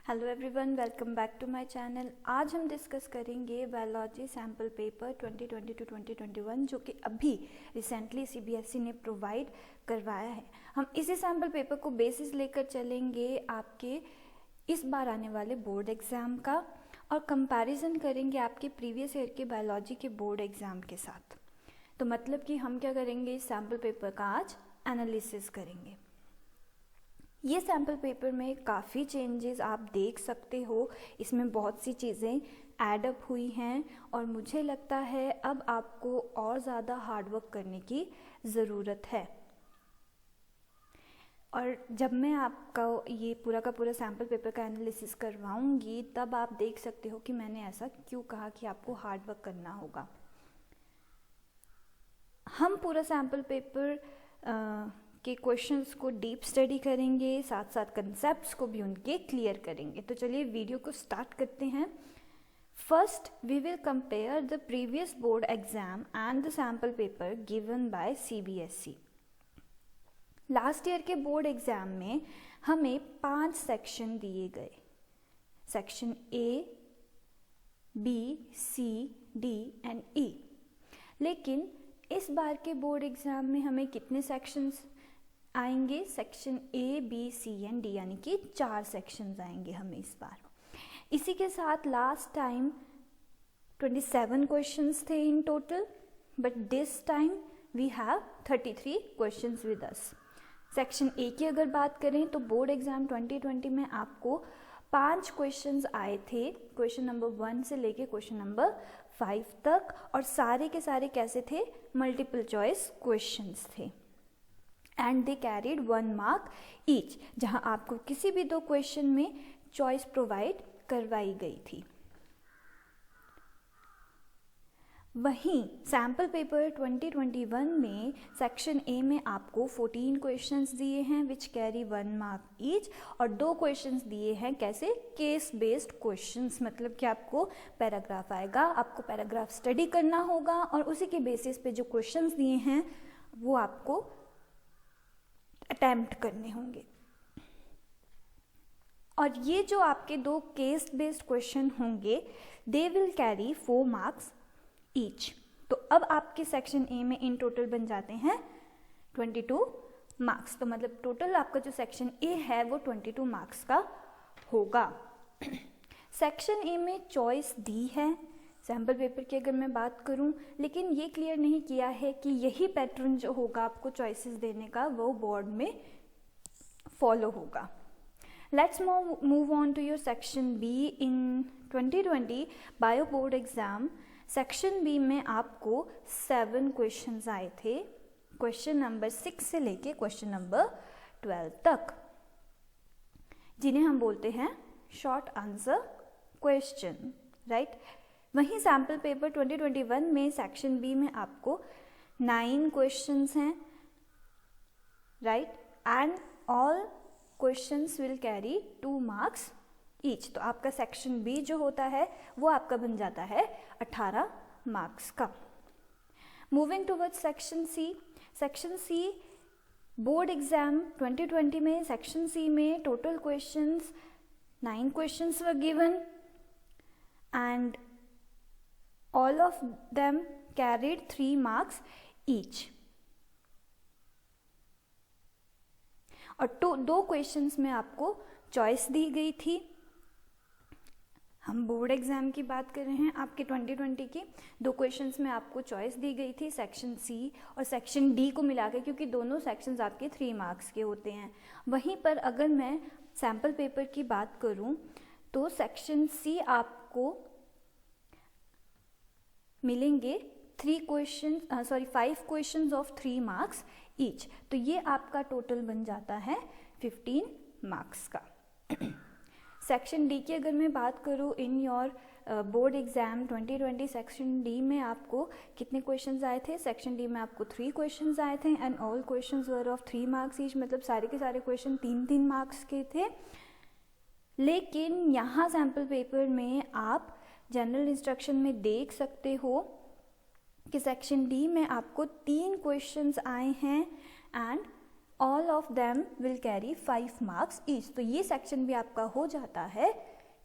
Hello everyone, welcome back to my channel. आज हम discuss करेंगे बायोलॉजी सैम्पल पेपर 2020 टू 2021 जो कि अभी रिसेंटली सीबीएसई ने प्रोवाइड करवाया है। हम इसी सैम्पल पेपर को बेसिस लेकर चलेंगे आपके इस बार आने वाले बोर्ड एग्ज़ाम का और कंपैरिजन करेंगे आपके प्रीवियस ईयर के बायोलॉजी के बोर्ड एग्ज़ाम के साथ। तो मतलब कि हम क्या करेंगे, इस सैम्पल पेपर का आज एनालिसिस करेंगे। ये सैम्पल पेपर में काफ़ी चेंजेस आप देख सकते हो, इसमें बहुत सी चीज़ें ऐड अप हुई हैं और मुझे लगता है अब आपको और ज़्यादा हार्डवर्क करने की ज़रूरत है। और जब मैं आपका ये पूरा का पूरा सैम्पल पेपर का एनालिसिस करवाऊंगी तब आप देख सकते हो कि मैंने ऐसा क्यों कहा कि आपको हार्डवर्क करना होगा। हम पूरा सैम्पल पेपर के क्वेश्चंस को डीप स्टडी करेंगे, साथ साथ कंसेप्ट्स को भी उनके क्लियर करेंगे। तो चलिए वीडियो को स्टार्ट करते हैं। First we will compare the previous board exam and the sample paper given by CBSE. Last year के बोर्ड एग्जाम में हमें 5 सेक्शन दिए गए, section A, B, C, D and E. लेकिन इस बार के बोर्ड एग्जाम में हमें कितने सेक्शंस आएंगे? Section A, B, C and D, यानी कि 4 सेक्शंस आएंगे हमें इस बार। इसी के साथ लास्ट टाइम 27 क्वेश्चंस थे in total, but this time we have 33 questions with us. Section A की अगर बात करें तो बोर्ड एग्जाम 2020 में आपको 5 क्वेश्चंस आए थे, क्वेश्चन नंबर 1 से लेके क्वेश्चन नंबर 5 तक, और सारे के सारे कैसे थे? मल्टीपल चॉइस क्वेश्चंस थे and they carried 1 mark each, जहां आपको किसी भी 2 क्वेश्चन में चॉइस प्रोवाइड करवाई गई थी। वहीं सैम्पल पेपर 2021 में सेक्शन ए में आपको 14 क्वेश्चंस दिए हैं विच कैरी 1 मार्क ईच, और 2 क्वेश्चंस दिए हैं कैसे? केस बेस्ड क्वेश्चंस, मतलब कि आपको पैराग्राफ आएगा, आपको पैराग्राफ स्टडी करना होगा और उसी के बेसिस पे जो क्वेश्चंस दिए हैं वो आपको अटेम्प्ट करने होंगे। और ये जो आपके 2 केस बेस्ड क्वेश्चन होंगे दे विल कैरी 4 मार्क्स ईच। तो अब आपके सेक्शन ए में इन टोटल बन जाते हैं 22 मार्क्स। तो मतलब टोटल आपका जो सेक्शन ए है वो 22 मार्क्स का होगा। सेक्शन ए में चॉइस दी है सैम्पल पेपर की अगर मैं बात करूं, लेकिन ये क्लियर नहीं किया है कि यही पैटर्न जो होगा आपको चॉइसेस देने का वो बोर्ड में फॉलो होगा। Let's move on to your section B. In 2020 bio board exam section B में आपको 7 क्वेश्चंस आए थे, क्वेश्चन नंबर 6 से लेके क्वेश्चन नंबर 12 तक, जिन्हें हम बोलते हैं शॉर्ट आंसर क्वेश्चन, राइट। वहीं सैम्पल पेपर 2021 में सेक्शन बी में आपको 9 क्वेश्चंस हैं, right, and all questions will carry 2 marks each. तो आपका सेक्शन बी जो होता है वो आपका बन जाता है 18 मार्क्स का। Moving towards section C. Section C board exam 2020 में सेक्शन सी में total questions 9 questions were given and all of them carried 3 marks each। और 2 क्वेश्चंस में आपको चॉइस दी गई थी। हम बोर्ड एग्जाम की बात कर रहे हैं आपके 2020 की। 2 क्वेश्चंस में आपको चॉइस दी गई थी सेक्शन सी और सेक्शन डी को मिला के, क्योंकि दोनों सेक्शंस आपके 3 मार्क्स के होते हैं। वहीं पर अगर मैं सैम्पल पेपर की बात करूं तो सेक्शन सी आपको मिलेंगे 5 क्वेश्चंस ऑफ 3 मार्क्स ईच। तो ये आपका टोटल बन जाता है 15 मार्क्स का। सेक्शन डी की अगर मैं बात करूँ, in your board exam 2020 section D में आपको कितने क्वेश्चंस आए थे? सेक्शन डी में आपको 3 क्वेश्चंस आए थे and all questions were of 3 marks each, मतलब सारे के सारे क्वेश्चन 3-3 मार्क्स के थे। लेकिन यहाँ सैम्पल पेपर में आप जनरल इंस्ट्रक्शन में देख सकते हो कि सेक्शन डी में आपको 3 क्वेश्चंस आए हैं and all of them will carry 5 marks each. तो ये सेक्शन भी आपका हो जाता है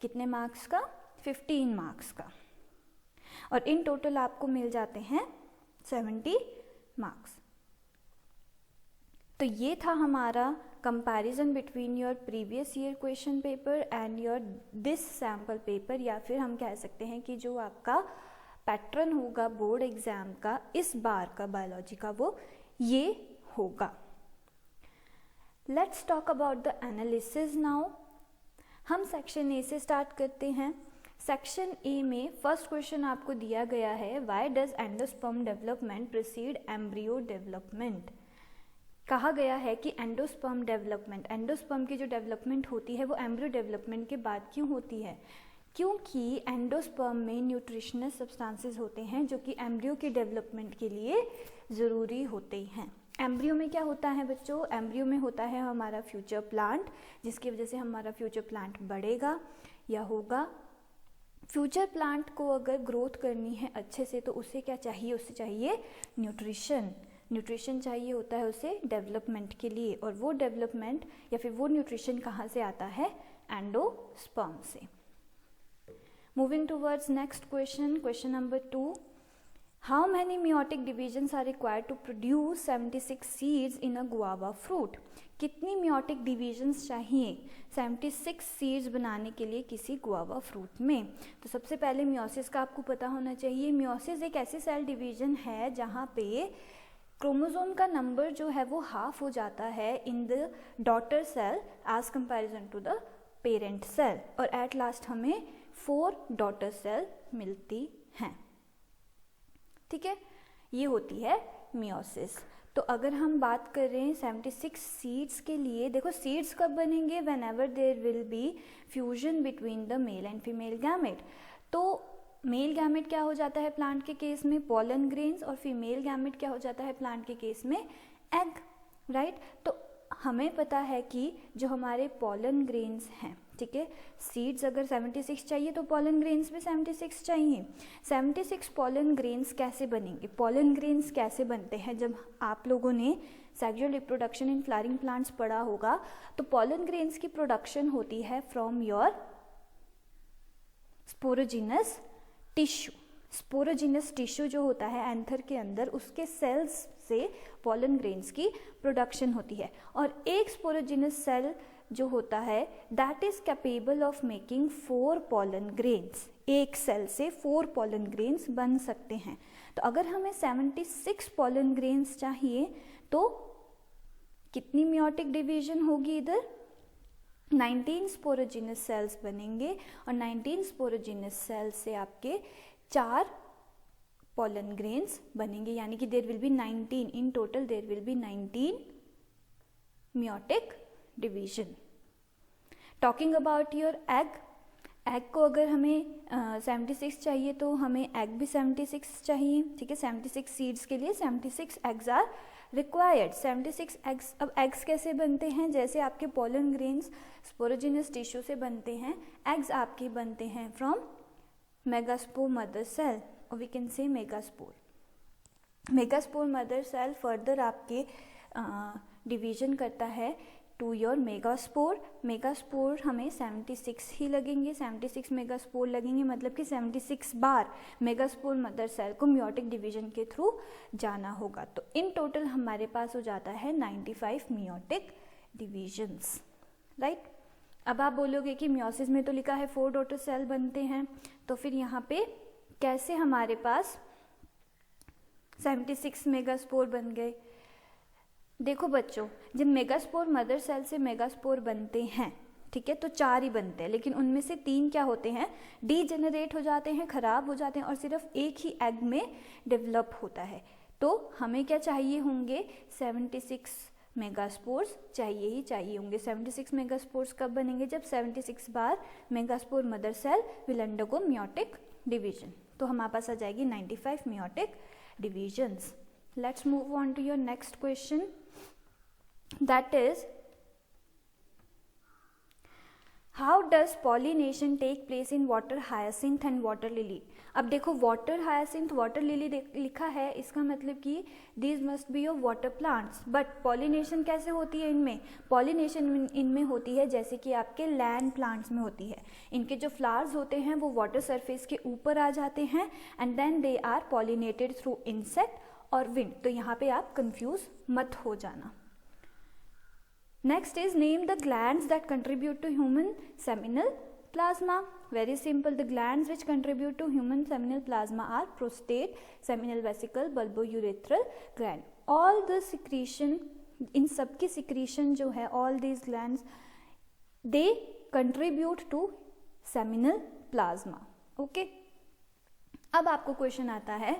कितने मार्क्स का? 15 मार्क्स का, और इन टोटल आपको मिल जाते हैं 70 मार्क्स। तो ये था हमारा comparison between your previous year question paper and your this sample paper, या फिर हम कह सकते हैं कि जो आपका पैटर्न होगा बोर्ड एग्जाम का इस बार का बायोलॉजी का वो ये होगा। Let's talk about the analysis now. हम सेक्शन ए से स्टार्ट करते हैं। सेक्शन ए में फर्स्ट क्वेश्चन आपको दिया गया है, why does endosperm development preceded embryo development. कहा गया है कि एंडोस्पर्म डेवलपमेंट, एंडोस्पर्म की जो डेवलपमेंट होती है वो एम्ब्रियो डेवलपमेंट के बाद क्यों होती है? क्योंकि एंडोस्पर्म में न्यूट्रिशनस सब्सटेंसेस होते हैं जो कि एम्ब्रियो के डेवलपमेंट के लिए ज़रूरी होते हैं। एम्ब्रियो में क्या होता है बच्चों? एम्ब्रियो में होता है हमारा फ्यूचर प्लांट, जिसकी वजह से हमारा फ्यूचर प्लांट बढ़ेगा या होगा। फ्यूचर प्लांट को अगर ग्रोथ करनी है अच्छे से तो उसे क्या चाहिए? उसे चाहिए न्यूट्रिशन। न्यूट्रिशन चाहिए होता है उसे डेवलपमेंट के लिए, और वो डेवलपमेंट या फिर वो न्यूट्रिशन कहाँ से आता है? एंडोस्पर्म से। Moving towards next question, question number 2, how many meiotic divisions are required to produce 76 seeds in a guava fruit? कितनी meiotic divisions चाहिए 76 seeds बनाने के लिए किसी गुआवा फ्रूट में? तो सबसे पहले मियोसिस का आपको पता होना चाहिए। मियोसिस एक ऐसी सेल डिवीजन है जहाँ पे क्रोमोसोम का नंबर जो है वो हाफ हो जाता है in the daughter cell as comparison to the parent cell, और एट लास्ट हमें 4 डॉटर सेल मिलती हैं। ठीक है, ये होती है मियोसिस। तो अगर हम बात कर रहे हैं 76 सीड्स के लिए, देखो सीड्स कब बनेंगे? Whenever there will be fusion between the male and female gamete. तो मेल गैमेट क्या हो जाता है प्लांट के केस में? पॉलन ग्रेन्स, और फीमेल गैमेट क्या हो जाता है प्लांट के केस में? Egg, right. तो हमें पता है कि जो हमारे पॉलन ग्रेन्स हैं, ठीक है, सीड्स अगर 76 चाहिए तो पॉलन ग्रेन्स भी 76 चाहिए। 76 पॉलन ग्रेन्स कैसे बनेंगे? पॉलन ग्रेन्स कैसे बनते हैं? जब आप लोगों ने sexual reproduction in flowering plants पढ़ा होगा तो पॉलन ग्रेन्स की प्रोडक्शन होती है from your sporogenous tissue. Sporogenous tissue जो होता है एंथर के अंदर, उसके सेल्स से पॉलन ग्रेन्स की प्रोडक्शन होती है, और एक स्पोरोजिनस सेल जो होता है that is capable of making 4 pollen grains. एक सेल से 4 पॉलन ग्रेन्स बन सकते हैं। तो अगर हमें 76 पॉलन ग्रेन्स चाहिए तो कितनी मियोटिक डिवीजन होगी? इधर 19 स्पोरोजिनस सेल्स बनेंगे, और 19 स्पोरोजिनस सेल्स से आपके 4 पॉलन ग्रेन्स बनेंगे, यानी कि there will be 19 in total, there will be 19 meiotic division. Talking about your egg, egg को अगर हमें 76 चाहिए तो हमें एग भी 76 चाहिए। ठीक है, 76 सीड्स के लिए 76 एग्स आर रिक्वायर्ड। 76 एग्स। अब एग्स कैसे बनते हैं? जैसे आपके पॉलन ग्रेन्स स्पोरोजिनस टिश्यू से बनते हैं, एग्स आपके बनते हैं फ्रॉम मेगास्पोर मदर सेल, और we can say megaspore. Megaspore mother cell further आपके डिवीजन करता है टू योर मेगास्पोर। मेगास्पोर हमें 76 ही लगेंगे, 76 मेगास्पोर लगेंगे, मतलब कि 76 बार मेगास्पोर मदर सेल को मियोटिक डिवीजन के थ्रू जाना होगा। तो इन टोटल हमारे पास हो जाता है 95 मियोटिक डिवीजन्स, राइट। अब आप बोलोगे कि मियोसिस में तो लिखा है 4 डॉटर सेल बनते हैं, तो फिर यहाँ पे कैसे हमारे पास 76 मेगास्पोर बन गए? देखो बच्चों, जब मेगास्पोर मदर सेल से मेगास्पोर बनते हैं, ठीक है, तो 4 ही बनते हैं, लेकिन उनमें से 3 क्या होते हैं? डीजेनरेट हो जाते हैं, खराब हो जाते हैं, और सिर्फ एक ही एग में डेवलप होता है। तो हमें क्या चाहिए होंगे? 76 मेगास्पोर्स चाहिए ही चाहिए होंगे। 76 मेगास्पोर्स कब बनेंगे? जब 76 बार megaspore mother cell will undergo meiotic division. तो हमारे पास आ जाएगी 95 meiotic divisions. Let's move on to your next question, that is how does pollination take place in water hyacinth and water lily. अब देखो वाटर हायासिंथ वाटर लिली लिखा है, इसका मतलब कि these must be your water plants, but pollination कैसे होती है इनमें, पॉलिनेशन इनमें होती है जैसे कि आपके लैंड प्लांट्स में होती है। इनके जो फ्लावर्स होते हैं वो वाटर सरफेस के ऊपर आ जाते हैं and then they are pollinated through insect और विंड। तो यहाँ पे आप कंफ्यूज मत हो जाना। Next is name the glands that contribute to human seminal plasma. Very simple. The glands which contribute to human seminal plasma are prostate, seminal vesicle, bulbourethral gland. All the secretion, इन सब की secretion जो है, all these glands, they contribute to seminal plasma. Okay. अब आपको question आता है,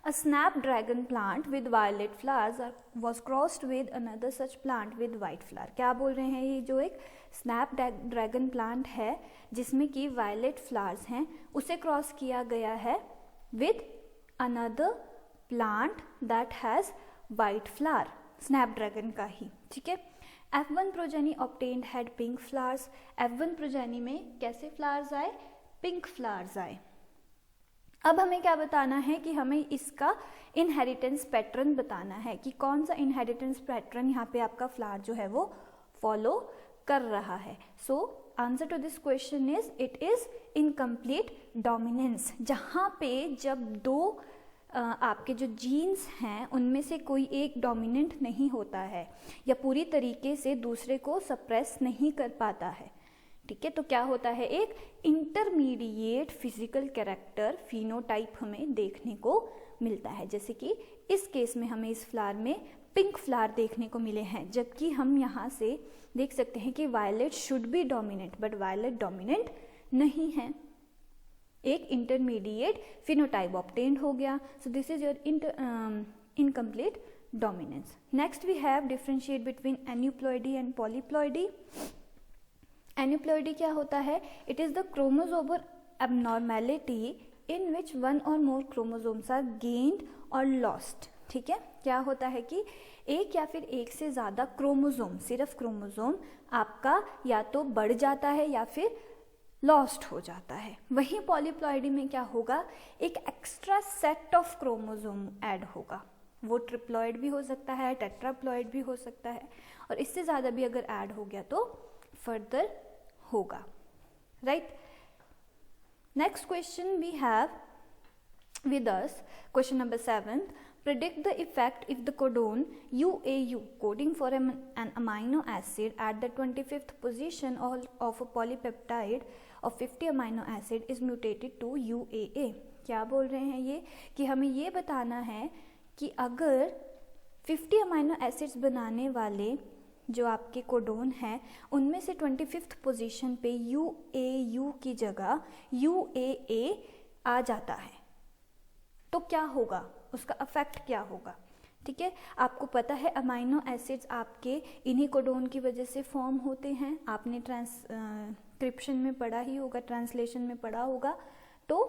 a snapdragon plant with violet flowers was crossed with another such plant with white flower. क्या बोल रहे हैं, ये जो एक स्नैप ड्रैगन प्लांट है जिसमें कि वायलेट फ्लावर्स हैं, उसे क्रॉस किया गया है with another plant that has white flower, snap dragon का ही, ठीक है। F1 progeny obtained had pink flowers. F1 progeny में कैसे फ्लावर्स आए, पिंक फ्लावर्स आए। अब हमें क्या बताना है कि हमें इसका इनहेरिटेंस पैटर्न बताना है कि कौन सा इनहेरिटेंस पैटर्न यहाँ पे आपका फ्लावर जो है वो फॉलो कर रहा है। So answer to this question is it is incomplete dominance, जहाँ पे जब दो आपके जो जीन्स हैं उनमें से कोई एक डोमिनेंट नहीं होता है या पूरी तरीके से दूसरे को सप्रेस नहीं कर पाता है, ठीक है। तो क्या होता है, एक इंटरमीडिएट फिजिकल कैरेक्टर फिनोटाइप हमें देखने को मिलता है। जैसे कि इस केस में हमें इस फ्लावर में पिंक फ्लावर देखने को मिले हैं, जबकि हम यहाँ से देख सकते हैं कि violet should be dominant, but violet dominant नहीं है, एक इंटरमीडिएट फिनोटाइप ऑब्टेन्ड हो गया। So this is your incomplete dominance. Next we have differentiate between aneuploidy and polyploidy. Aneuploidy क्या होता है, it is the chromosomal abnormality in which one or more chromosomes are gained or lost, ठीक है। क्या होता है कि एक या फिर एक से ज़्यादा क्रोमोसोम, सिर्फ क्रोमोसोम आपका या तो बढ़ जाता है या फिर लॉस्ट हो जाता है। वहीं पॉलीप्लॉइडी में क्या होगा, एक extra set of chromosome add होगा, वो ट्रिप्लॉइड भी हो सकता है, टेट्राप्लॉइड भी हो सकता है, और इससे ज़्यादा भी अगर ऐड हो गया तो फर्दर होगा, right. Next question we have with us, question number 7, predict the effect if the codon UAU, coding for an amino acid at the 25th position of a polypeptide of 50 amino acid is mutated to UAA। क्या बोल रहे हैं ये कि हमें ये बताना है कि अगर 50 अमाइनो एसिड्स बनाने वाले जो आपके कोडोन हैं उनमें से 25th पोजीशन पे UAU की जगह UAA आ जाता है तो क्या होगा, उसका इफेक्ट क्या होगा, ठीक है। आपको पता है अमाइनो एसिड्स आपके इन्हीं कोडोन की वजह से फॉर्म होते हैं, आपने ट्रांसक्रिप्शन में पढ़ा ही होगा, ट्रांसलेशन में पढ़ा होगा। तो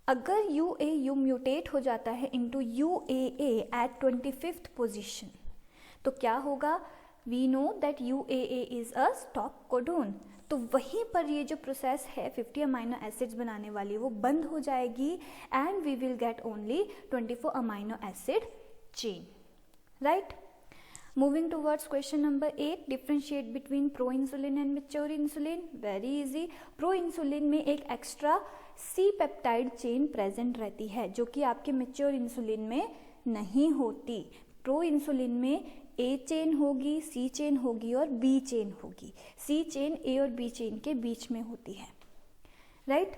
अगर UAU म्यूटेट हो जाता है into UAA eight 25th position तो क्या होगा, we know that UAA is a stop codon. तो वहीं पर ये जो प्रोसेस है 50 अमाइनो एसिड्स बनाने वाली वो बंद हो जाएगी and we will get only 24 amino acid chain, right. Moving towards question number 8, differentiate between proinsulin and mature insulin. Very easy. Proinsulin में एक extra C peptide chain present रहती है जो कि आपके मैच्योर इंसुलिन में नहीं होती। प्रो इंसुलिन में ए चेन होगी, सी चेन होगी और बी चेन होगी। सी चेन ए और बी चेन के बीच में होती है, राइट।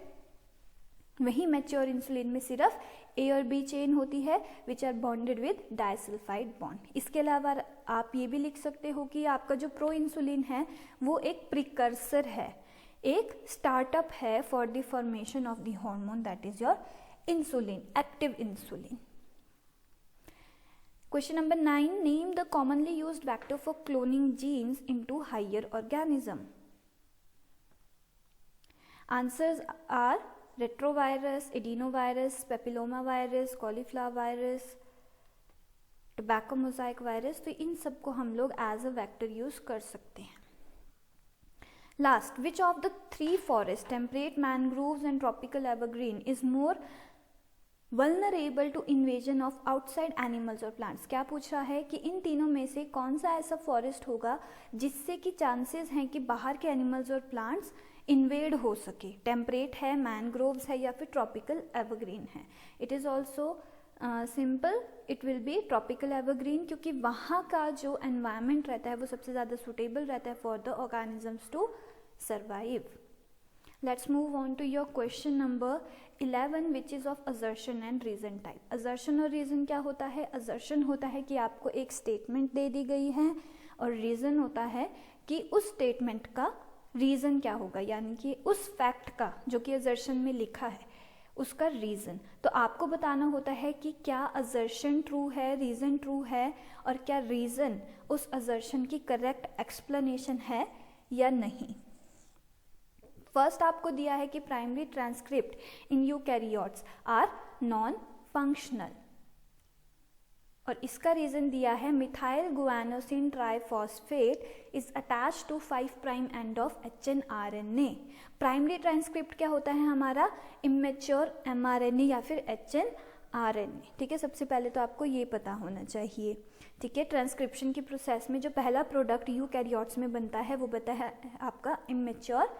वहीं मैच्योर इंसुलिन में सिर्फ ए और बी चेन होती है which are bonded with disulphide bond. इसके अलावा आप ये भी लिख सकते हो कि आपका जो प्रो इंसुलिन है वो एक प्रिकर्सर है, एक स्टार्टअप है for the formation of the hormone that is your insulin, active insulin. Question number 9, name the commonly used vector for cloning genes into higher organism. Answers are retrovirus, adenovirus, papillomavirus, cauliflower virus, tobacco mosaic virus। तो इन सब को हम लोग as a vector use कर सकते हैं। Last, which of the three forest, temperate, mangroves and tropical evergreen is more vulnerable to invasion of outside animals or plants? क्या पूछ रहा है कि इन तीनों में से कौन सा ऐसा फॉरेस्ट होगा जिससे कि चांसेस हैं कि बाहर के एनिमल्स और प्लांट्स इन्वेड हो सके? टेम्परेट है, मैनग्रोव्स है या फिर ट्रॉपिकल एवरग्रीन है? It is also simple, it will be tropical evergreen, क्योंकि वहाँ का जो एनवायरनमेंट रहता है वो सबसे ज़्यादा सुटेबल रहता है for the organisms to survive. Let's move on to your question number 11 which is of assertion and reason type. assertion और reason क्या होता है? assertion होता है कि आपको एक statement दे दी गई है और reason होता है कि उस statement का reason क्या होगा, यानी कि उस fact का जो कि assertion में लिखा है उसका reason. तो आपको बताना होता है कि क्या assertion true है, reason true है और क्या reason उस assertion की correct explanation है या नहीं. फर्स्ट आपको दिया है कि primary transcript in eukaryotes are non functional और इसका रीजन दिया है methyl guanosine triphosphate is attached to 5 prime end of HNRNA. Primary transcript क्या होता है हमारा? इमेच्योर mRNA या फिर HNRNA. ठीक है, सबसे पहले तो आपको ये पता होना चाहिए. ठीक है, ट्रांसक्रिप्शन की प्रोसेस में जो पहला प्रोडक्ट यूकैरियोट्स में बनता है वो बनता है आपका इमेच्योर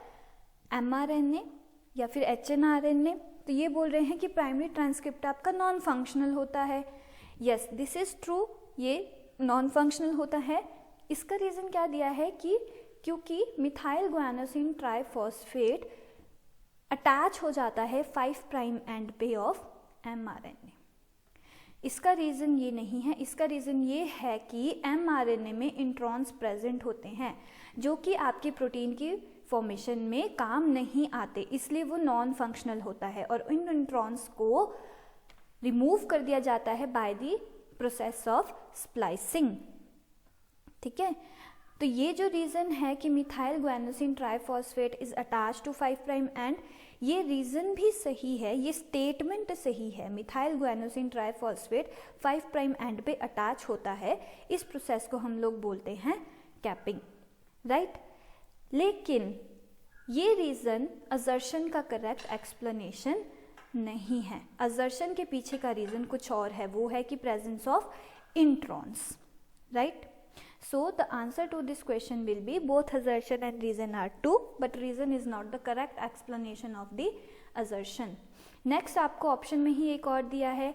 mRNA या फिर HNRNA. तो ये बोल रहे हैं कि प्राइमरी ट्रांसक्रिप्ट आपका नॉन फंक्शनल होता है. यस, दिस इज ट्रू, ये नॉन फंक्शनल होता है. इसका रीजन क्या दिया है कि क्योंकि मिथाइल गुआनोसिन ट्राइफॉस्फेट अटैच हो जाता है 5 प्राइम एंड पे ऑफ mRNA. इसका रीज़न ये नहीं है, इसका रीज़न ये है कि mRNA में इंट्रॉन्स प्रेजेंट होते हैं जो कि आपकी प्रोटीन की फॉर्मेशन में काम नहीं आते, इसलिए वो नॉन फंक्शनल होता है और इन इंट्रॉन्स को रिमूव कर दिया जाता है by the process of splicing. ठीक है, तो ये जो रीज़न है कि methyl guanosine triphosphate is attach to 5 prime end, ये रीज़न भी सही है, ये स्टेटमेंट सही है. Methyl guanosine triphosphate 5 prime end पे अटैच होता है, इस प्रोसेस को हम लोग बोलते हैं कैपिंग, राइट. लेकिन ये रीज़न असर्शन का करेक्ट एक्सप्लेनेशन नहीं है. असर्शन के पीछे का रीज़न कुछ और है, वो है कि presence of introns, right. So the answer to this question will be both assertion and reason are true, but reason is not the correct explanation of the assertion. Next आपको ऑप्शन में ही एक और दिया है,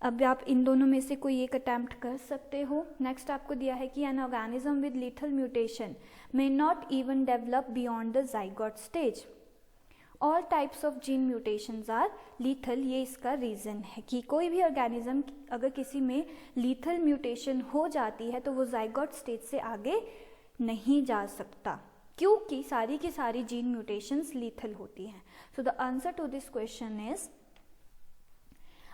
अब आप इन दोनों में से कोई एक अटैम्प्ट कर सकते हो. नेक्स्ट आपको दिया है कि an organism with lethal mutation may not even develop beyond the zygote stage. All types of gene mutations are lethal. ये इसका रीज़न है कि कोई भी ऑर्गेनिज्म अगर किसी में लीथल म्यूटेशन हो जाती है तो वो जाइगोट स्टेज से आगे नहीं जा सकता, क्योंकि सारी की सारी जीन म्यूटेशंस लीथल होती हैं. So the answer to this question is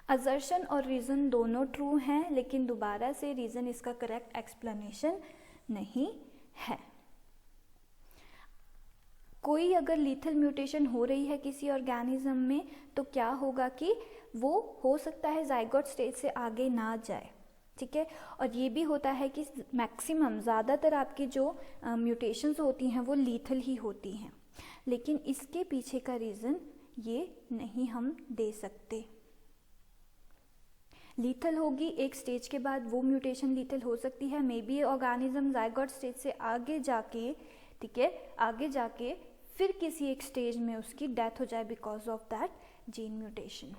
assertion और रीज़न दोनों ट्रू हैं, लेकिन दोबारा से रीज़न इसका करेक्ट एक्सप्लेनेशन नहीं है. कोई अगर लीथल म्यूटेशन हो रही है किसी ऑर्गेनिज्म में तो क्या होगा कि वो हो सकता है जाइगोट स्टेज से आगे ना जाए. ठीक है, और ये भी होता है कि मैक्सिमम ज़्यादातर आपकी जो म्यूटेशंस होती हैं वो लीथल ही होती हैं, लेकिन इसके पीछे का रीज़न ये नहीं हम दे सकते. लीथल होगी एक स्टेज के बाद, वो म्यूटेशन लीथल हो सकती है, may be organism zygote stage से आगे जाके, ठीक है, आगे जाके फिर किसी एक स्टेज में उसकी डेथ हो जाए because of that gene mutation.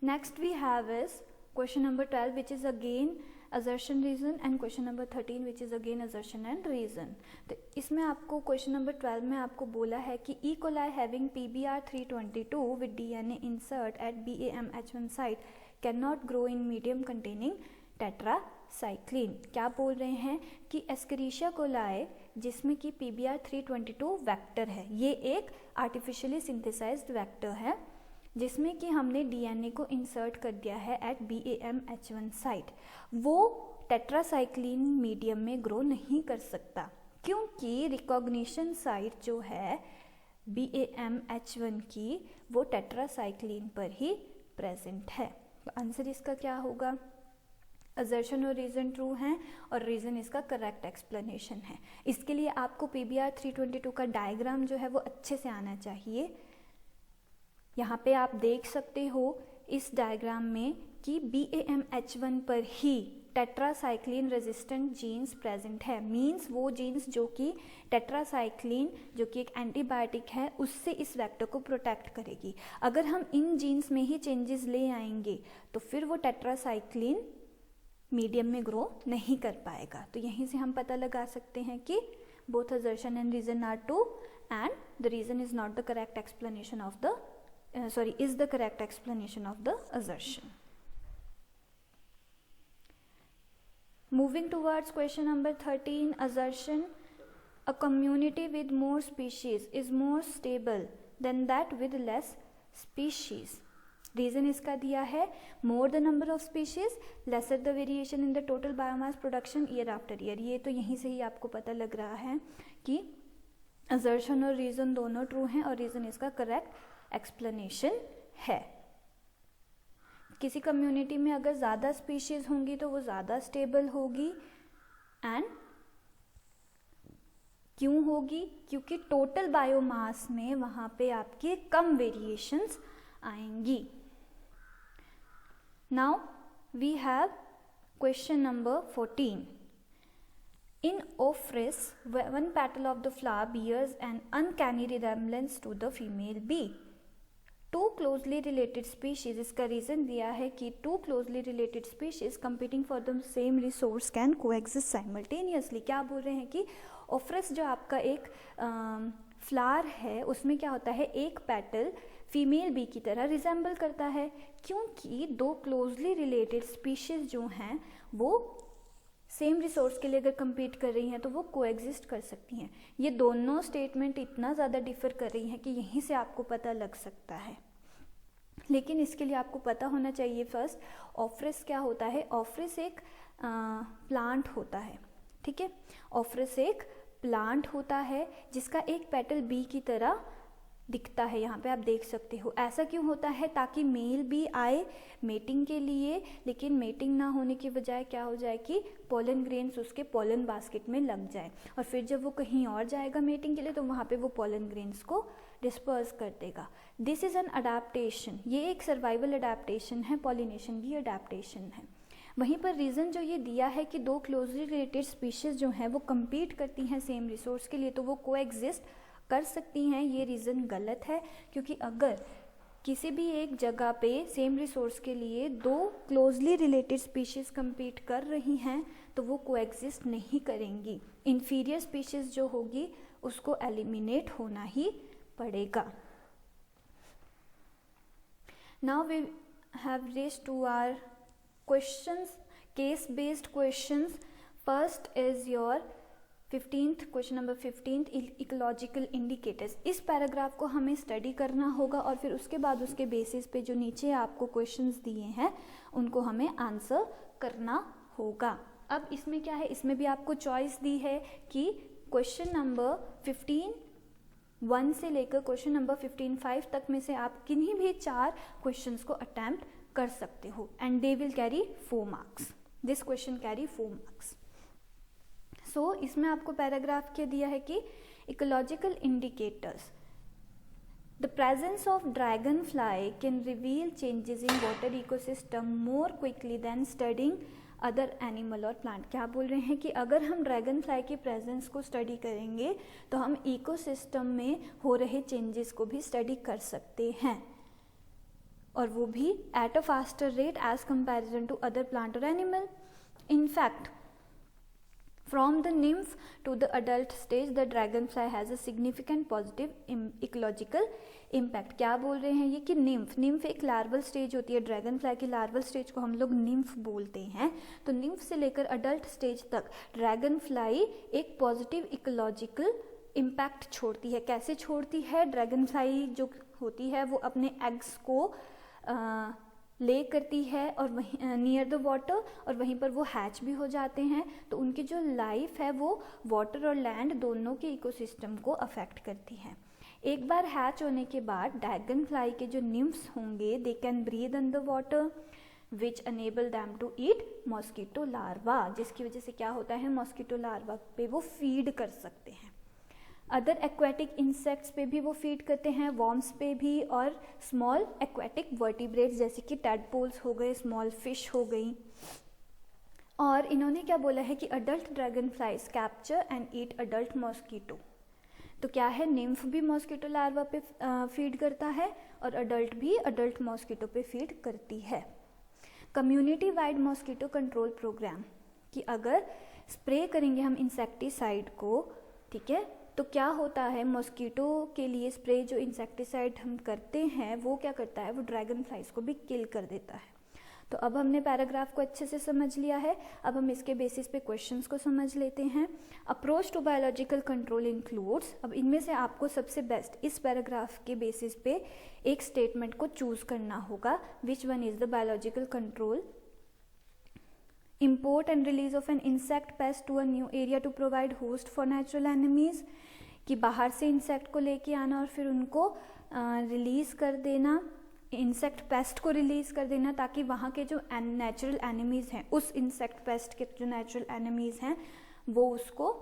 Next we have is question number 12 which is again assertion reason and question number 13 which is again assertion and reason. तो इसमें आपको क्वेश्चन नंबर 12 में आपको बोला है कि E. coli having PBr322 with DNA insert at BAMH1 site cannot grow in medium containing tetracycline. क्या बोल रहे हैं कि एस्केरिशिया कोलाई जिसमें कि PBr322 वेक्टर है, ये एक आर्टिफिशियली सिंथेसाइज्ड वेक्टर है जिसमें कि हमने डीएनए को इंसर्ट कर दिया है एट BAMH1 साइट. वो टेट्रासाइक्लिन मीडियम में ग्रो नहीं कर सकता क्योंकि रिकॉग्निशन साइट जो है BAMH1 की वो टेट्रासाइक्लिन पर ही प्रेजेंट है. तो आंसर इसका क्या होगा? असर्शन और रीज़न ट्रू हैं और रीज़न इसका करेक्ट एक्सप्लेनेशन है। इसके लिए आपको PBR 322 का डायग्राम जो है वो अच्छे से आना चाहिए। यहाँ पे आप देख सकते हो इस डायग्राम में कि BAMH1 पर ही टेट्रासाइक्लिन रेजिस्टेंट जीन्स प्रेजेंट है। मींस वो जीन्स जो कि टेट्रासाइक्लिन जो कि एक एंटीबायोटिक है उससे इस वेक्टर को प्रोटेक्ट करेगी। अगर हम इन जीन्स में ही चेंजेस ले आएंगे तो फिर वो टेट्रासाइक्लिन मीडियम में ग्रो नहीं कर पाएगा। तो यहीं से हम पता लगा सकते हैं कि both assertion and reason are true and the reason is not the correct explanation of the is the correct explanation of the assertion. Moving towards question number 13, assertion: a community with more species is more stable than that with less species. Reason इसका दिया है more the number of species, lesser the variation in the total biomass production year after year. ये तो यहीं से ही आपको पता लग रहा है कि assertion और रीजन दोनों ट्रू हैं और रीजन इसका करेक्ट एक्सप्लेनेशन है। किसी कम्युनिटी में अगर ज़्यादा स्पीशीज होंगी तो वो ज़्यादा स्टेबल होगी। एंड क्यों होगी? क्योंकि टोटल बायोमास में वहाँ पे आपके कम वेरिएशंस आएंगी। Now we have question number 14. In Ophrys, one petal of the flower bears an uncanny resemblance to the female bee. Two closely related species, इसका रीज़न दिया है कि two closely related species competing for the same resource can coexist simultaneously. क्या बोल रहे हैं कि ऑफ्रिस जो आपका एक फ्लावर है उसमें क्या होता है, एक पेटल फीमेल बी की तरह रिजेंबल करता है, क्योंकि दो क्लोजली रिलेटेड स्पीशीज जो हैं वो सेम रिसोर्स के लिए अगर compete कर रही हैं तो वो कोएग्जिस्ट कर सकती हैं। ये दोनों स्टेटमेंट इतना ज़्यादा डिफर कर रही हैं कि यहीं से आपको पता लग सकता है। लेकिन इसके लिए आपको पता होना चाहिए फर्स्ट ऑफ्रिस क्या होता है। ऑफ्रिस एक प्लांट होता है, ठीक है। ऑफ्रिस एक प्लांट होता है जिसका एक पेटल बी की तरह दिखता है। यहाँ पे आप देख सकते हो। ऐसा क्यों होता है? ताकि मेल भी आए मेटिंग के लिए, लेकिन मेटिंग ना होने की बजाय क्या हो जाए कि पोलन ग्रेन्स उसके पोलन बास्केट में लग जाए और फिर जब वो कहीं और जाएगा मेटिंग के लिए तो वहाँ पे वो पोलन ग्रेन्स को डिस्पर्स कर देगा। दिस इज़ एन अडेप्टेशन, ये एक सर्वाइवल अडेप्टेशन है, पॉलिनेशन भी अडेप्टेशन है। वहीं पर रीज़न जो ये दिया है कि दो क्लोजली रिलेटेड स्पीशीज़ जो हैं वो कम्पीट करती हैं सेम रिसोर्स के लिए तो वो कोएग्जिस्ट कर सकती हैं, ये रीज़न गलत है। क्योंकि अगर किसी भी एक जगह पे सेम रिसोर्स के लिए दो क्लोजली रिलेटेड स्पीशीज़ कम्पीट कर रही हैं तो वो कोएग्जिस्ट नहीं करेंगी। इन्फीरियर स्पीशीज़ जो होगी उसको एलिमिनेट होना ही पड़ेगा। Now we have reached to our questions, case based questions. First is your 15th question number 15 ecological indicators. इस पैराग्राफ को हमें स्टडी करना होगा और फिर उसके बाद उसके बेसिस पे जो नीचे आपको क्वेश्चंस दिए हैं उनको हमें आंसर करना होगा। अब इसमें क्या है, इसमें भी आपको चॉइस दी है कि क्वेश्चन नंबर 15(1) से लेकर क्वेश्चन नंबर 15(5) तक में से आप किन्हीं भी 4 क्वेश्चंस को अटेम्प्ट कर सकते हो and they will carry 4 marks. This question carry 4 marks. So इसमें आपको पैराग्राफ क्या दिया है कि ecological indicators, the presence of dragonfly can reveal changes in water ecosystem more quickly than studying other animal और प्लांट। क्या बोल रहे हैं कि अगर हम ड्रैगन फ्लाई की प्रेजेंस को स्टडी करेंगे तो हम इकोसिस्टम में हो रहे चेंजेस को भी स्टडी कर सकते हैं और वो भी at a faster rate as comparison to other plant और animal. In fact from the nymph to the adult stage the dragonfly has a significant positive ecological impact। क्या बोल रहे हैं ये कि निम्फ एक लार्वल स्टेज होती है। ड्रैगन फ्लाई की लार्वल स्टेज को हम लोग निम्फ बोलते हैं। तो निम्फ से लेकर अडल्ट स्टेज तक ड्रैगन फ्लाई एक पॉजिटिव इकोलॉजिकल इम्पैक्ट छोड़ती है। कैसे छोड़ती है? ड्रैगन फ्लाई जो होती है वो अपने एग्स को ले करती है और वहीं नियर द वाटर और वहीं पर वो हैच भी हो जाते हैं। तो उनकी जो लाइफ है वो वाटर और लैंड दोनों के इकोसिस्टम को अफेक्ट करती है। एक बार हैच होने के बाद ड्रैगन फ्लाई के जो निम्फ्स होंगे they can breathe in the water, which enable them to eat mosquito larva, जिसकी वजह से क्या होता है, मॉस्किटो लार्वा पे वो फीड कर सकते हैं। अदर एक्वेटिक इंसेक्ट्स पे भी वो फीड करते हैं, वॉर्म्स पे भी, और स्मॉल एक्वेटिक वर्टिब्रेट्स जैसे कि टैडपोल्स हो गए, स्मॉल फिश हो गई। और इन्होंने क्या बोला है कि adult dragon flies capture and eat adult mosquito. तो क्या है, निम्फ भी मॉस्किटो लार्वा पे फीड करता है और अडल्ट भी अडल्ट मॉस्किटो पे फीड करती है। Community wide mosquito control programme, कि अगर स्प्रे करेंगे हम इंसेक्टिसाइड को, ठीक है, तो क्या होता है, मॉस्किटो के लिए स्प्रे जो इंसेक्टिसाइड हम करते हैं वो क्या करता है, वो ड्रैगन फ्लाइज को भी किल कर देता है। तो अब हमने पैराग्राफ को अच्छे से समझ लिया है, अब हम इसके बेसिस पे क्वेश्चंस को समझ लेते हैं। Approach to biological control includes, अब इनमें से आपको सबसे बेस्ट इस पैराग्राफ के बेसिस पे एक स्टेटमेंट को चूज करना होगा, which one is the biological control. Import and release of an insect pest to a new area to provide host for natural enemies, कि बाहर से इंसेक्ट को लेके आना और फिर उनको रिलीज कर देना, इंसेक्ट पेस्ट को रिलीज कर देना, ताकि वहाँ के जो नेचुरल एनिमीज हैं, उस इंसेक्ट पेस्ट के जो नेचुरल एनिमीज हैं वो उसको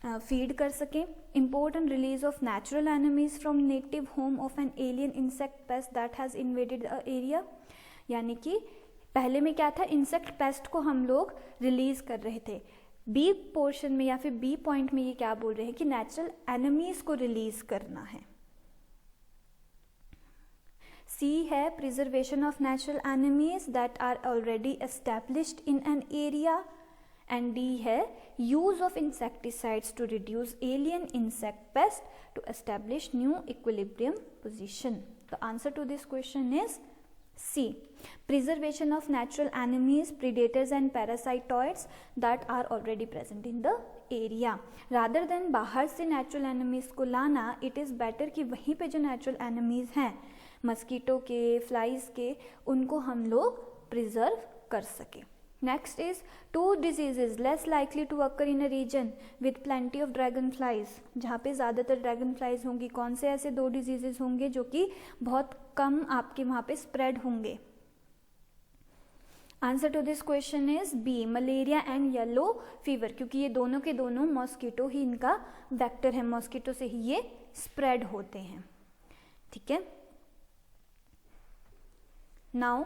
फीड कर सकें। Import and release of natural enemies from native home of an alien insect paste that has invaded the area, यानी कि पहले में क्या था, इंसेक्ट पेस्ट को हम लोग रिलीज कर रहे थे। बी पोर्शन में या फिर बी पॉइंट में ये क्या बोल रहे हैं कि नेचुरल एनिमीज को रिलीज करना है। सी है preservation of natural enemies that are already established in an area, and D है use of insecticides to reduce alien insect pest to establish new equilibrium position. The answer to this question is C. Preservation of natural enemies, predators and parasitoids that are already present in the area. Rather than बाहर से natural enemies को लाना, it is better कि वहीं पे जो natural enemies हैं, mosquito के, फ्लाइज के, उनको हम लोग प्रिजर्व कर सके। Next is two diseases less likely to occur in a region with plenty of dragonflies, जहाँ पे ज़्यादातर dragonflies होंगी। कौन से ऐसे दो diseases होंगे जो कि बहुत कम आपके वहाँ पे spread होंगे? Answer to this question is B, malaria and yellow fever, क्योंकि ये दोनों के दोनों मॉस्किटो ही इनका वेक्टर है, मॉस्किटो से ही ये स्प्रेड होते हैं। ठीक है, now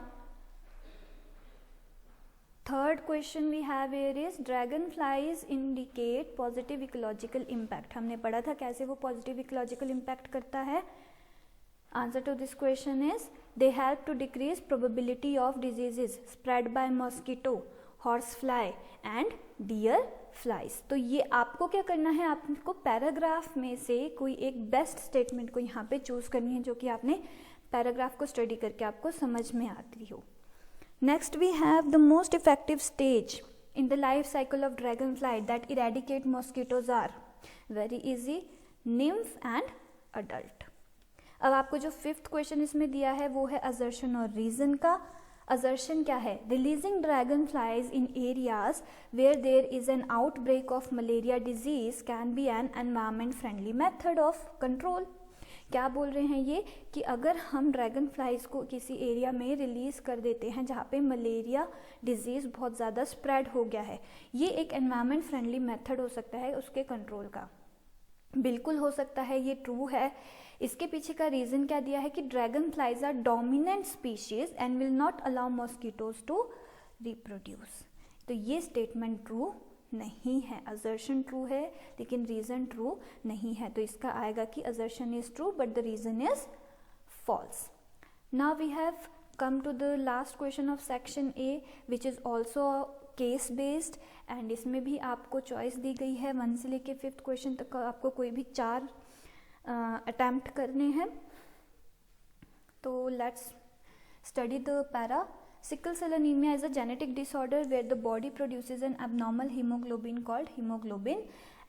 third question we have here is dragonflies indicate positive ecological impact। हमने पढ़ा था कैसे वो positive ecological impact करता है। Answer to this question is they help to decrease probability of diseases spread by mosquito, horsefly and deer flies। तो ये आपको क्या करना है, आपको पैराग्राफ में से कोई एक बेस्ट स्टेटमेंट को यहाँ पे चूज करनी है जो कि आपने पैराग्राफ को स्टडी करके आपको समझ में आती हो। Next we have the most effective stage in the life cycle of dragonfly that eradicate mosquitoes are very easy, nymph and adult। अब आपको जो फिफ्थ क्वेश्चन इसमें दिया है वो है असर्शन और रीजन का। असर्शन क्या है, releasing dragonflies in areas where there is an outbreak of malaria disease can be an environment friendly method of control. क्या बोल रहे हैं ये कि अगर हम ड्रैगन फ्लाइज को किसी एरिया में रिलीज कर देते हैं जहाँ पे मलेरिया डिजीज बहुत ज़्यादा स्प्रेड हो गया है, ये एक एनवायरमेंट फ्रेंडली मेथड हो सकता है उसके कंट्रोल का। बिल्कुल हो सकता है, ये ट्रू है। इसके पीछे का रीज़न क्या दिया है कि dragonflies are dominant species and will not allow mosquitoes to reproduce. तो ये स्टेटमेंट ट्रू नहीं है, असर्शन ट्रू है लेकिन रीजन ट्रू नहीं है। तो इसका आएगा कि assertion is true but the reason is false. Now we have come to the last question of section A which is also case based, and इसमें भी आपको चॉइस दी गई है 1 से लेके 5th क्वेश्चन तक का आपको कोई भी 4 अटेम्प्ट करने हैं। तो let's study the para. Sickle cell anemia is a genetic disorder where the body produces an abnormal hemoglobin called hemoglobin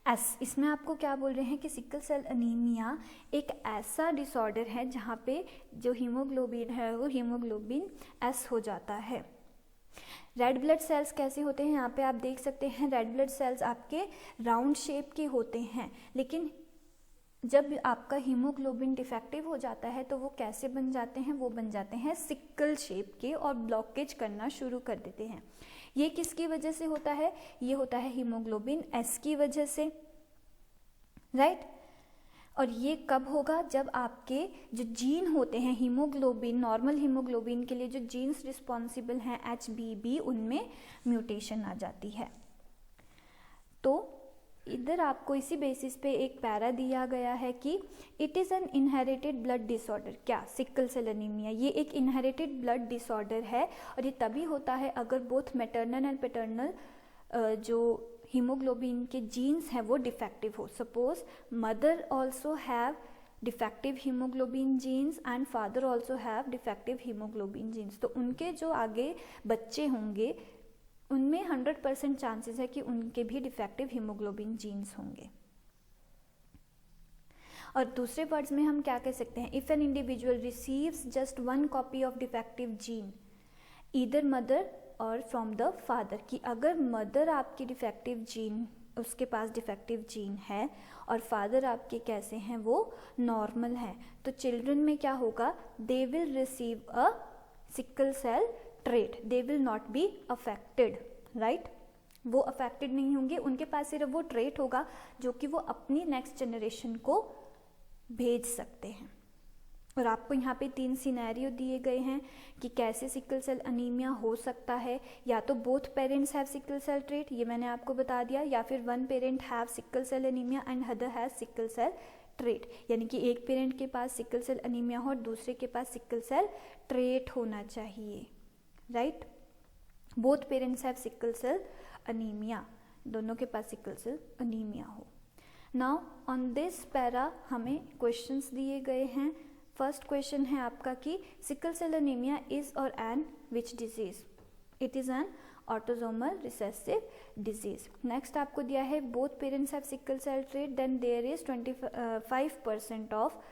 S। इसमें आपको क्या बोल रहे हैं कि सिकल सेल अनीमिया एक ऐसा डिसऑर्डर है जहाँ पे जो हीमोग्लोबिन है वो हीमोग्लोबिन S हो जाता है। रेड ब्लड सेल्स कैसे होते हैं, यहाँ पे आप देख सकते हैं रेड ब्लड सेल्स आपके राउंड शेप के होते हैं, लेकिन जब आपका हीमोग्लोबिन डिफेक्टिव हो जाता है तो वो कैसे बन जाते हैं, वो बन जाते हैं सिकल शेप के और ब्लॉकेज करना शुरू कर देते हैं। ये किसकी वजह से होता है, ये होता है हीमोग्लोबिन एस की वजह से, राइट। और ये कब होगा, जब आपके जो जीन होते हैं हीमोग्लोबिन, नॉर्मल हीमोग्लोबिन के लिए जो जीन्स रिस्पॉन्सिबल हैं HBB, उनमें म्यूटेशन आ जाती है। तो इधर आपको इसी बेसिस पे एक पैरा दिया गया है कि it is an inherited blood disorder. क्या, सिकल सेल एनीमिया ये एक इनहेरिटेड ब्लड डिसऑर्डर है और ये तभी होता है अगर बोथ मैटरनल एंड पैटर्नल जो हीमोग्लोबिन के जीन्स हैं वो डिफेक्टिव हो। Suppose mother also have defective haemoglobin genes and father also have defective haemoglobin genes, तो उनके जो आगे बच्चे होंगे उनमें 100% चांसेस है कि उनके भी डिफेक्टिव हीमोग्लोबिन जीन्स होंगे। और दूसरे वर्ड्स में हम क्या कह सकते हैं, if an individual receives just 1 copy of defective gene either mother और फ्रॉम द फादर, कि अगर मदर आपकी डिफेक्टिव जीन, उसके पास डिफेक्टिव जीन है और फादर आपके कैसे हैं, वो नॉर्मल हैं, तो चिल्ड्रन में क्या होगा, they will receive a sickle cell trait, they will not be affected, right. वो अफेक्टेड नहीं होंगे, उनके पास सिर्फ वो ट्रेट होगा जो कि वो अपनी नेक्स्ट जनरेशन को भेज सकते हैं। और आपको यहाँ पे 3 सिनेरियो दिए गए हैं कि कैसे सिकल सेल अनीमिया हो सकता है, या तो both parents have sickle cell trait, ये मैंने आपको बता दिया, या फिर one parent have sickle cell anaemia and other has sickle cell trait, यानी कि एक पेरेंट के पास सिकल सेल अनीमिया हो और दूसरे के पास सिकल सेल ट्रेट होना चाहिए, right. Both parents have sickle cell anaemia, दोनों के पास सिकल सेल अनीमिया हो। नाउ ऑन दिस पैरा हमें क्वेश्चंस दिए गए हैं। फर्स्ट क्वेश्चन है आपका कि सिकल सेल अनीमिया इज और an which disease, it is an autosomal recessive disease. Next आपको दिया है both parents have sickle cell trait, then there is 25% of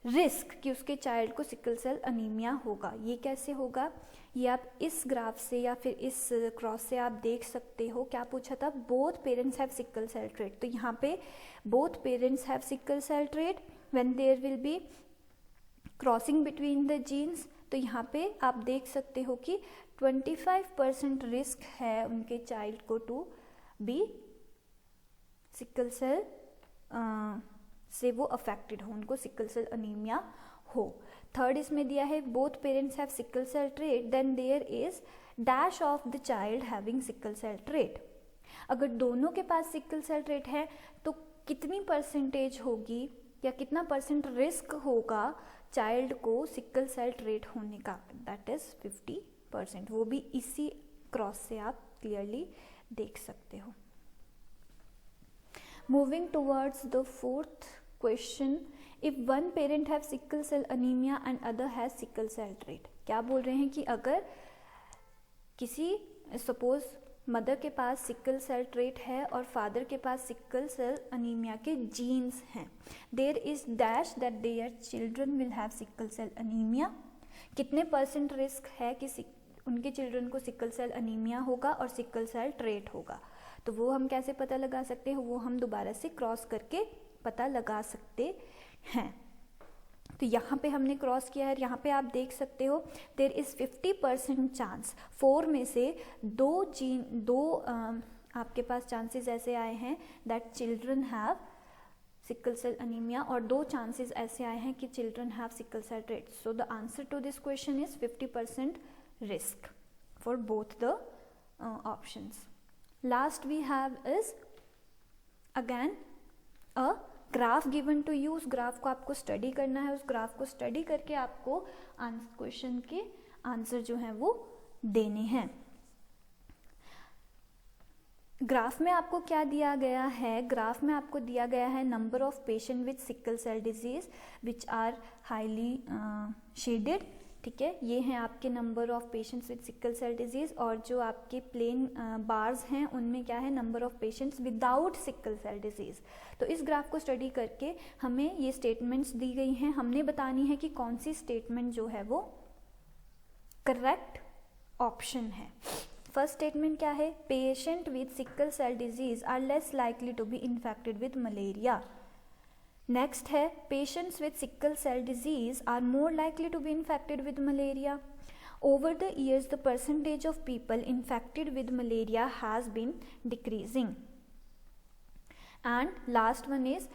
risk कि उसके चाइल्ड को सिकल सेल अनीमिया होगा। ये कैसे होगा, ये आप इस ग्राफ से या फिर इस क्रॉस से आप देख सकते हो। क्या पूछा था, both parents have sickle cell trait, तो यहाँ पे both parents have sickle cell trait when there will be crossing between the genes, तो यहाँ पे आप देख सकते हो कि 25% रिस्क है उनके चाइल्ड को टू बी सिकल सेल से वो अफेक्टेड हो, उनको सिकल सेल अनीमिया हो। थर्ड इसमें दिया है both parents have sickle cell trait, then there is dash of the child having sickle cell trait. अगर दोनों के पास सिकल सेल ट्रेट है तो कितनी परसेंटेज होगी या कितना परसेंट रिस्क होगा चाइल्ड को सिकल सेल ट्रेट होने का, दैट इज 50%। वो भी इसी क्रॉस से आप क्लियरली देख सकते हो। Moving towards the fourth question, if one parent have sickle cell anaemia and other has sickle cell trait. क्या बोल रहे हैं कि अगर किसी सपोज मदर के पास सिकल सेल ट्रेट है और फादर के पास सिकल सेल अनीमिया के जीन्स हैं, there is dash that there children will have sickle cell anaemia, कितने परसेंट रिस्क है कि उनके चिल्ड्रन को सिकल सेल अनीमिया होगा और सिकल सेल ट्रेट होगा। तो वो हम कैसे पता लगा सकते हैं, वो हम दोबारा से क्रॉस करके पता लगा सकते हैं। तो यहाँ पे हमने क्रॉस किया है, यहाँ पे आप देख सकते हो देयर इज 50% चांस, 4 में से 2 आपके पास चांसेस ऐसे आए हैं that children have sickle cell anaemia और 2 चांसेस ऐसे आए हैं कि children have sickle cell trait. So the answer to this question is 50% risk for both the options. Last we have is again a graph given to you। उस graph को आपको study करना है, उस ग्राफ को स्टडी करके आपको question के आंसर जो हैं वो देने हैं। ग्राफ में आपको क्या दिया गया है, ग्राफ में आपको दिया गया है number of patient with sickle cell disease which are highly shaded, ठीक है। ये हैं आपके number of patients with sickle cell disease, और जो आपके प्लेन बार्स हैं उनमें क्या है, number of patients without sickle cell disease. तो इस ग्राफ को स्टडी करके हमें ये स्टेटमेंट्स दी गई हैं, हमने बतानी है कि कौन सी स्टेटमेंट जो है वो करेक्ट ऑप्शन है। फर्स्ट स्टेटमेंट क्या है, patient with sickle cell disease are less likely to be infected with malaria. Next है patients with sickle cell disease are more likely to be infected with malaria. Over the years, the percentage of people infected with malaria has been decreasing. And last one is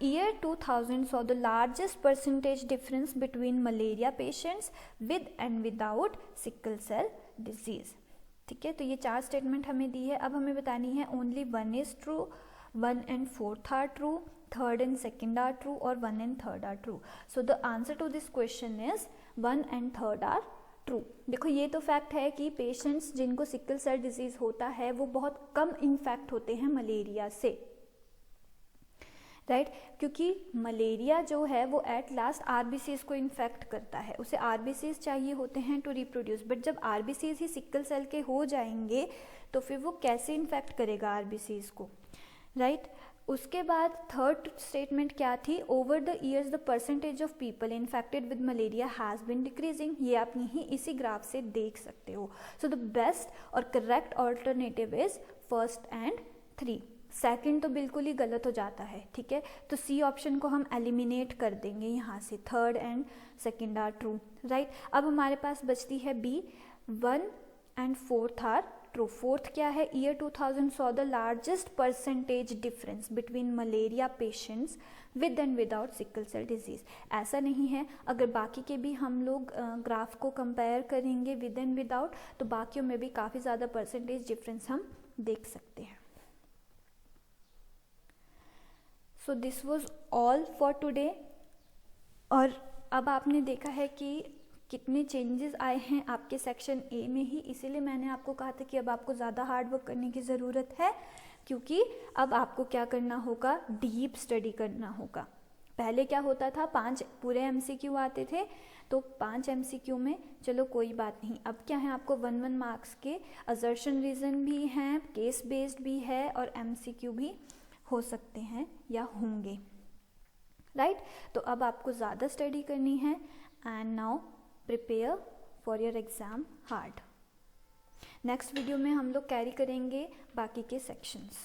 year 2000 saw the largest percentage difference between malaria patients with and without sickle cell disease. ठीक है, तो ये 4 statement हमें दी है. अब हमें बतानी है only 1 is true, 1 and 4th are true, 3rd and 2nd are true और 1 and 3rd are true. So the answer to this question is 1 and 3rd are true. देखो ये तो फैक्ट है कि पेशेंट्स जिनको सिकल सेल डिजीज होता है वो बहुत कम इन्फेक्ट होते हैं मलेरिया से, राइट क्योंकि मलेरिया जो है वो एट लास्ट आरबीसीज को इन्फेक्ट करता है. उसे आरबीसीज चाहिए होते हैं टू रिप्रोड्यूस, बट जब आरबीसीज ही सिकल सेल के हो जाएंगे तो फिर वो कैसे इन्फेक्ट करेगा आरबीसीज को, राइट. उसके बाद थर्ड स्टेटमेंट क्या थी, over the years the percentage of people infected with malaria has been decreasing. ये आप यहीं इसी ग्राफ से देख सकते हो. सो द बेस्ट और correct alternative is 1st and 3. Second तो बिल्कुल ही गलत हो जाता है, ठीक है, तो सी ऑप्शन को हम एलिमिनेट कर देंगे यहाँ से. 3rd and 2nd are true, right. अब हमारे पास बचती है B, 1 and 4th are true. 4th क्या है, year 2000 saw the largest percentage difference between malaria patients with and without sickle cell disease. ऐसा नहीं है, अगर बाकी के भी हम लोग ग्राफ को कंपेयर करेंगे विद एंड विदाउट तो बाकियों में भी काफ़ी ज़्यादा परसेंटेज डिफरेंस हम देख सकते हैं. So this was all for today. और अब आपने देखा है कि कितने चेंजेस आए हैं आपके सेक्शन ए में ही, इसीलिए मैंने आपको कहा था कि अब आपको ज़्यादा हार्ड वर्क करने की ज़रूरत है, क्योंकि अब आपको क्या करना होगा, डीप स्टडी करना होगा. पहले क्या होता था, 5 पूरे एमसीक्यू आते थे, तो 5 एमसीक्यू में चलो कोई बात नहीं. अब क्या है, आपको 1-1 मार्क्स के असर्शन रीजन भी हैं, केस बेस्ड भी है और एमसीक्यू भी हो सकते हैं या होंगे, राइट. तो अब आपको ज़्यादा स्टडी करनी है. And now prepare for your exam hard. Next video में हम लोग कैरी करेंगे बाकी के सेक्शंस.